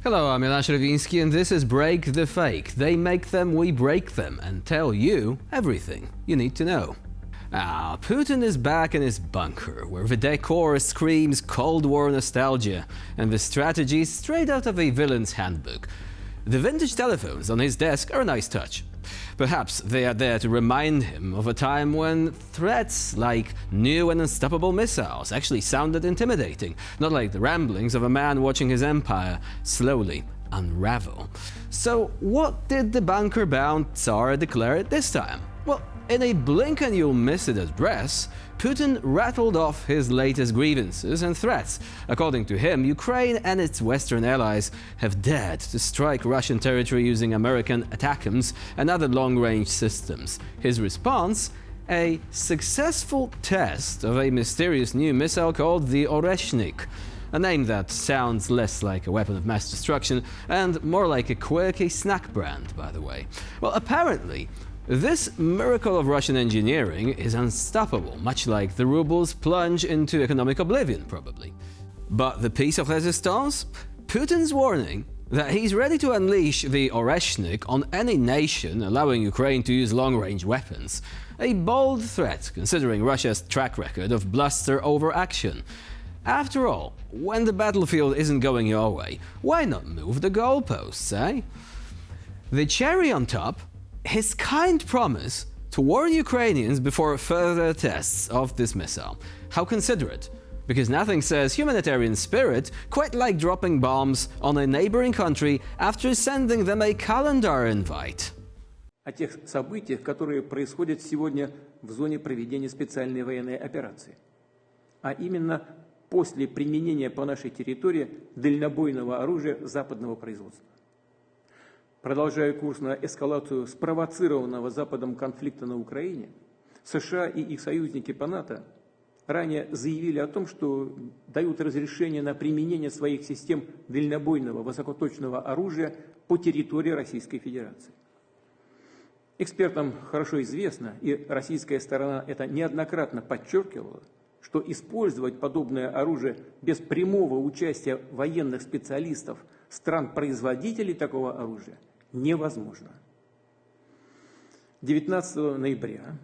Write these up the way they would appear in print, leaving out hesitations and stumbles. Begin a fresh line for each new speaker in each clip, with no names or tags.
Hello, I'm Milan Shravinsky and this is Break the Fake. They make them, we break them, and tell you everything you need to know. Putin is back in his bunker, where the decor screams Cold War nostalgia, and the strategy is straight out of a villain's handbook. The vintage telephones on his desk are a nice touch. Perhaps they are there to remind him of a time when threats like new and unstoppable missiles actually sounded intimidating, not like the ramblings of a man watching his empire slowly unravel. So what did the bunker-bound Tsar declare this time? Well, in a blink and you'll miss it address, Putin rattled off his latest grievances and threats. According to him, Ukraine and its Western allies have dared to strike Russian territory using American ATACMS and other long-range systems. His response? A successful test of a mysterious new missile called the Oreshnik, a name that sounds less like a weapon of mass destruction and more like a quirky snack brand, by the way. Well, apparently, this miracle of Russian engineering is unstoppable, much like the ruble's plunge into economic oblivion, probably. But the piece of resistance? Putin's warning that he's ready to unleash the Oreshnik on any nation allowing Ukraine to use long-range weapons. A bold threat, considering Russia's track record of bluster over action. After all, when the battlefield isn't going your way, why not move the goalposts, eh? The cherry on top? His kind promise to warn Ukrainians before further tests of this missile. How considerate, because nothing says humanitarian spirit quite like dropping bombs on a neighboring country after sending them a calendar invite.
О тех событиях, которые происходят сегодня в зоне проведения специальной военной операции. А именно после применения по нашей территории дальнобойного оружия западного производства. Продолжая курс на эскалацию спровоцированного Западом конфликта на Украине, США и их союзники по НАТО ранее заявили о том, что дают разрешение на применение своих систем дальнобойного высокоточного оружия по территории Российской Федерации. Экспертам хорошо известно, и российская сторона это неоднократно подчеркивала, что использовать подобное оружие без прямого участия военных специалистов стран-производителей такого оружия невозможно. 19 ноября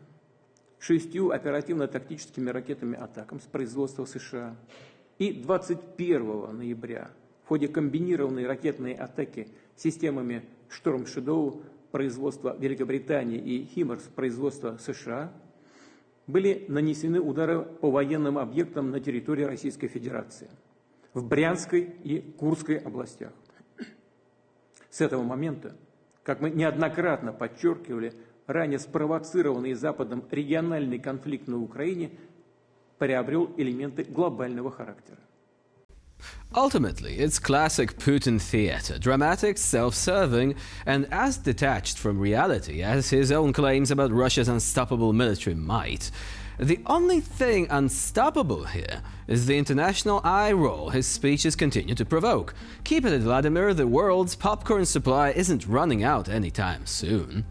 6 оперативно-тактическими ракетами «Атакамс» с производства США и 21 ноября в ходе комбинированной ракетной атаки системами «Шторм Shadow» производства Великобритании и «Химарс» производства США были нанесены удары по военным объектам на территории Российской Федерации в Брянской и Курской областях. С этого момента, как мы неоднократно подчеркивали, ранее спровоцированный Западом региональный конфликт на Украине приобрел элементы глобального характера.
Ultimately, it's classic Putin theater, dramatic, self-serving, and as detached from reality as his own claims about Russia's unstoppable military might. The only thing unstoppable here is the international eye roll his speeches continue to provoke. Keep it, Vladimir, the world's popcorn supply isn't running out anytime soon.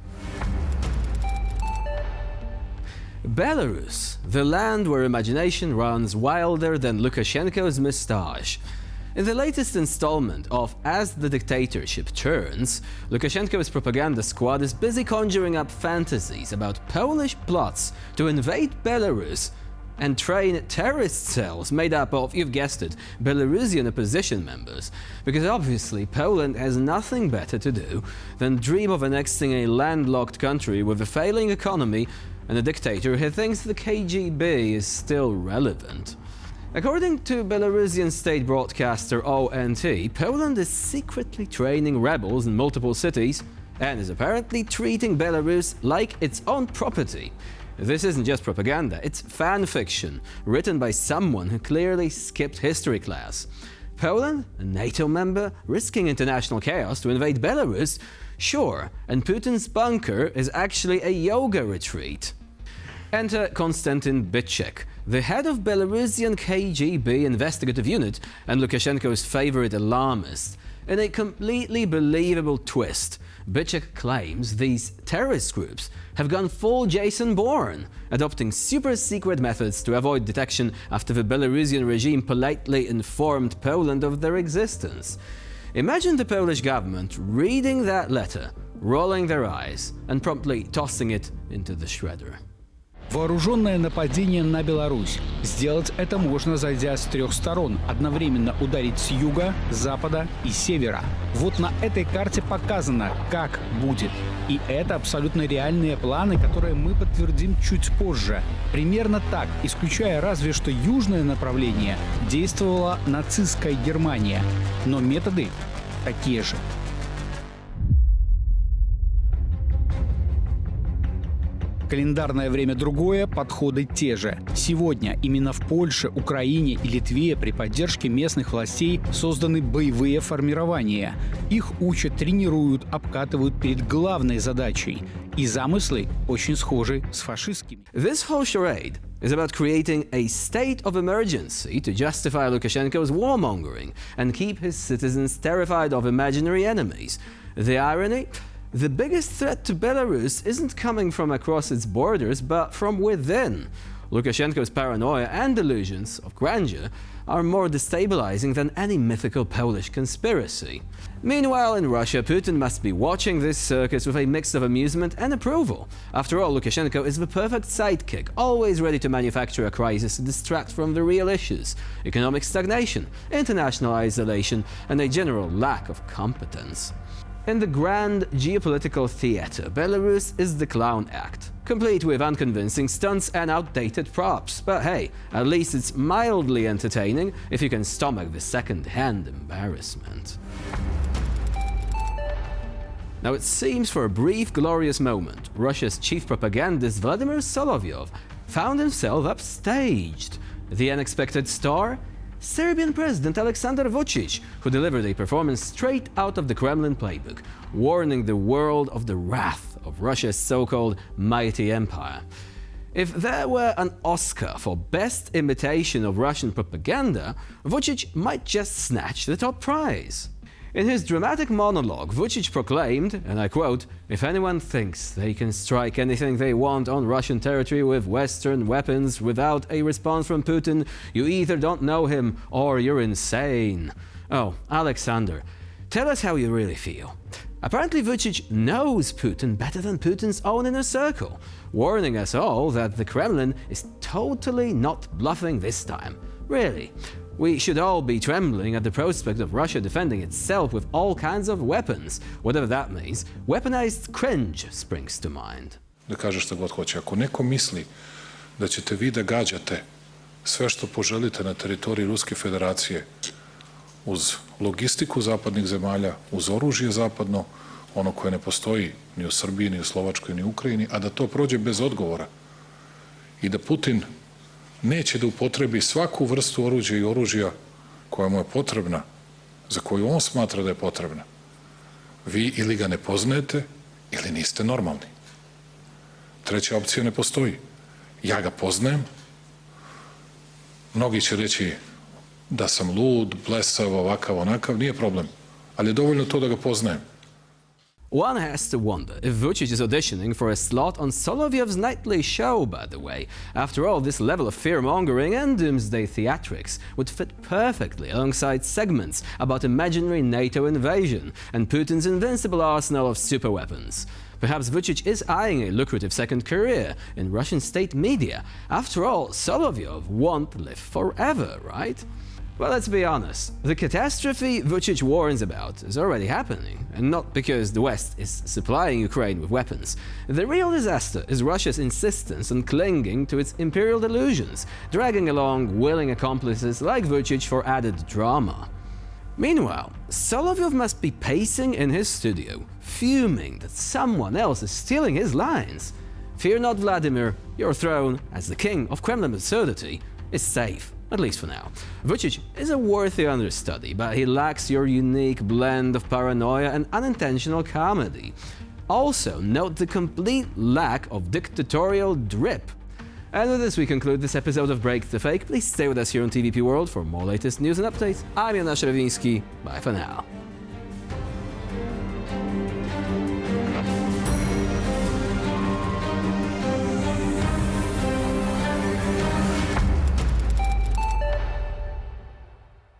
Belarus, the land where imagination runs wilder than Lukashenko's moustache. In the latest installment of As the Dictatorship Turns, Lukashenko's propaganda squad is busy conjuring up fantasies about Polish plots to invade Belarus and train terrorist cells made up of, you've guessed it, Belarusian opposition members, because obviously Poland has nothing better to do than dream of annexing a landlocked country with a failing economy and a dictator who thinks the KGB is still relevant. According to Belarusian state broadcaster ONT, Poland is secretly training rebels in multiple cities and is apparently treating Belarus like its own property. This isn't just propaganda, it's fan fiction, written by someone who clearly skipped history class. Poland, a NATO member, risking international chaos to invade Belarus? Sure, and Putin's bunker is actually a yoga retreat. Enter Konstantin Vučić, the head of Belarusian KGB investigative unit and Lukashenko's favorite alarmist. In a completely believable twist, Vučić claims these terrorist groups have gone full Jason Bourne, adopting super-secret methods to avoid detection after the Belarusian regime politely informed Poland of their existence. Imagine the Polish government reading that letter, rolling their eyes, and promptly tossing it into the shredder.
Вооруженное нападение на Беларусь. Сделать это можно, зайдя с 3 сторон. Одновременно ударить с юга, запада и севера. Вот на этой карте показано, как будет. И это абсолютно реальные планы, которые мы подтвердим чуть позже. Примерно так, исключая разве что южное направление, действовала нацистская Германия. Но методы такие же. Календарное время другое, подходы те же. Сегодня именно в Польше, Украине и Литве при поддержке местных властей созданы боевые формирования. Их учат, тренируют, обкатывают перед главной задачей. И замыслы очень схожи с фашистскими.
This whole charade is about creating a state of emergency to justify Lukashenko's warmongering and keep his citizens terrified of imaginary enemies. The irony? The biggest threat to Belarus isn't coming from across its borders, but from within. Lukashenko's paranoia and delusions of grandeur are more destabilizing than any mythical Polish conspiracy. Meanwhile, in Russia, Putin must be watching this circus with a mix of amusement and approval. After all, Lukashenko is the perfect sidekick, always ready to manufacture a crisis to distract from the real issues: economic stagnation, international isolation, and a general lack of competence. In the grand geopolitical theater, Belarus is the clown act, complete with unconvincing stunts and outdated props. But hey, at least it's mildly entertaining if you can stomach the second-hand embarrassment. Now it seems for a brief, glorious moment, Russia's chief propagandist Vladimir Solovyov found himself upstaged. The unexpected star? Serbian President Aleksandar Vučić, who delivered a performance straight out of the Kremlin playbook, warning the world of the wrath of Russia's so-called mighty empire. If there were an Oscar for best imitation of Russian propaganda, Vučić might just snatch the top prize. In his dramatic monologue, Vučić proclaimed, and I quote, "If anyone thinks they can strike anything they want on Russian territory with Western weapons without a response from Putin, you either don't know him or you're insane." Oh, Alexander, tell us how you really feel. Apparently Vučić knows Putin better than Putin's own inner circle, warning us all that the Kremlin is totally not bluffing this time. Really. We should all be trembling at the prospect of Russia defending itself with all kinds of weapons, whatever that means. Weaponized cringe springs to mind.
Da kaže šta god hoće. Ako neko misli da ćete vi da gađate sve što poželite na teritoriji Ruske federacije uz logistiku zapadnih zemalja, uz oružje zapadno, ono koje ne postoji ni u Srbiji, ni u Slovačkoj, ni u Ukrajini, a da to prođe bez odgovora i da Putin neće da upotrebi svaku vrstu oruđa i oružja koja mu je potrebna, za koju on smatra da je potrebna, vi ili ga ne poznajete ili niste normalni. Treća opcija ne postoji. Ja ga poznajem, mnogi će reći da sam lud, blesav, ovakav, onakav, nije problem, ali je dovoljno to da ga poznajem.
One has to wonder if Vučić is auditioning for a slot on Solovyov's nightly show, by the way. After all, this level of fear-mongering and doomsday theatrics would fit perfectly alongside segments about imaginary NATO invasion and Putin's invincible arsenal of superweapons. Perhaps Vučić is eyeing a lucrative second career in Russian state media. After all, Solovyov won't live forever, right? Well, let's be honest, the catastrophe Vučić warns about is already happening, and not because the West is supplying Ukraine with weapons. The real disaster is Russia's insistence on clinging to its imperial delusions, dragging along willing accomplices like Vučić for added drama. Meanwhile, Solovyov must be pacing in his studio, fuming that someone else is stealing his lines. Fear not, Vladimir, your throne, as the king of Kremlin absurdity, is safe. At least for now. Vučić is a worthy understudy, but he lacks your unique blend of paranoia and unintentional comedy. Also, note the complete lack of dictatorial drip. And with this, we conclude this episode of Break the Fake. Please stay with us here on TVP World for more latest news and updates. I'm Jan Bye for now.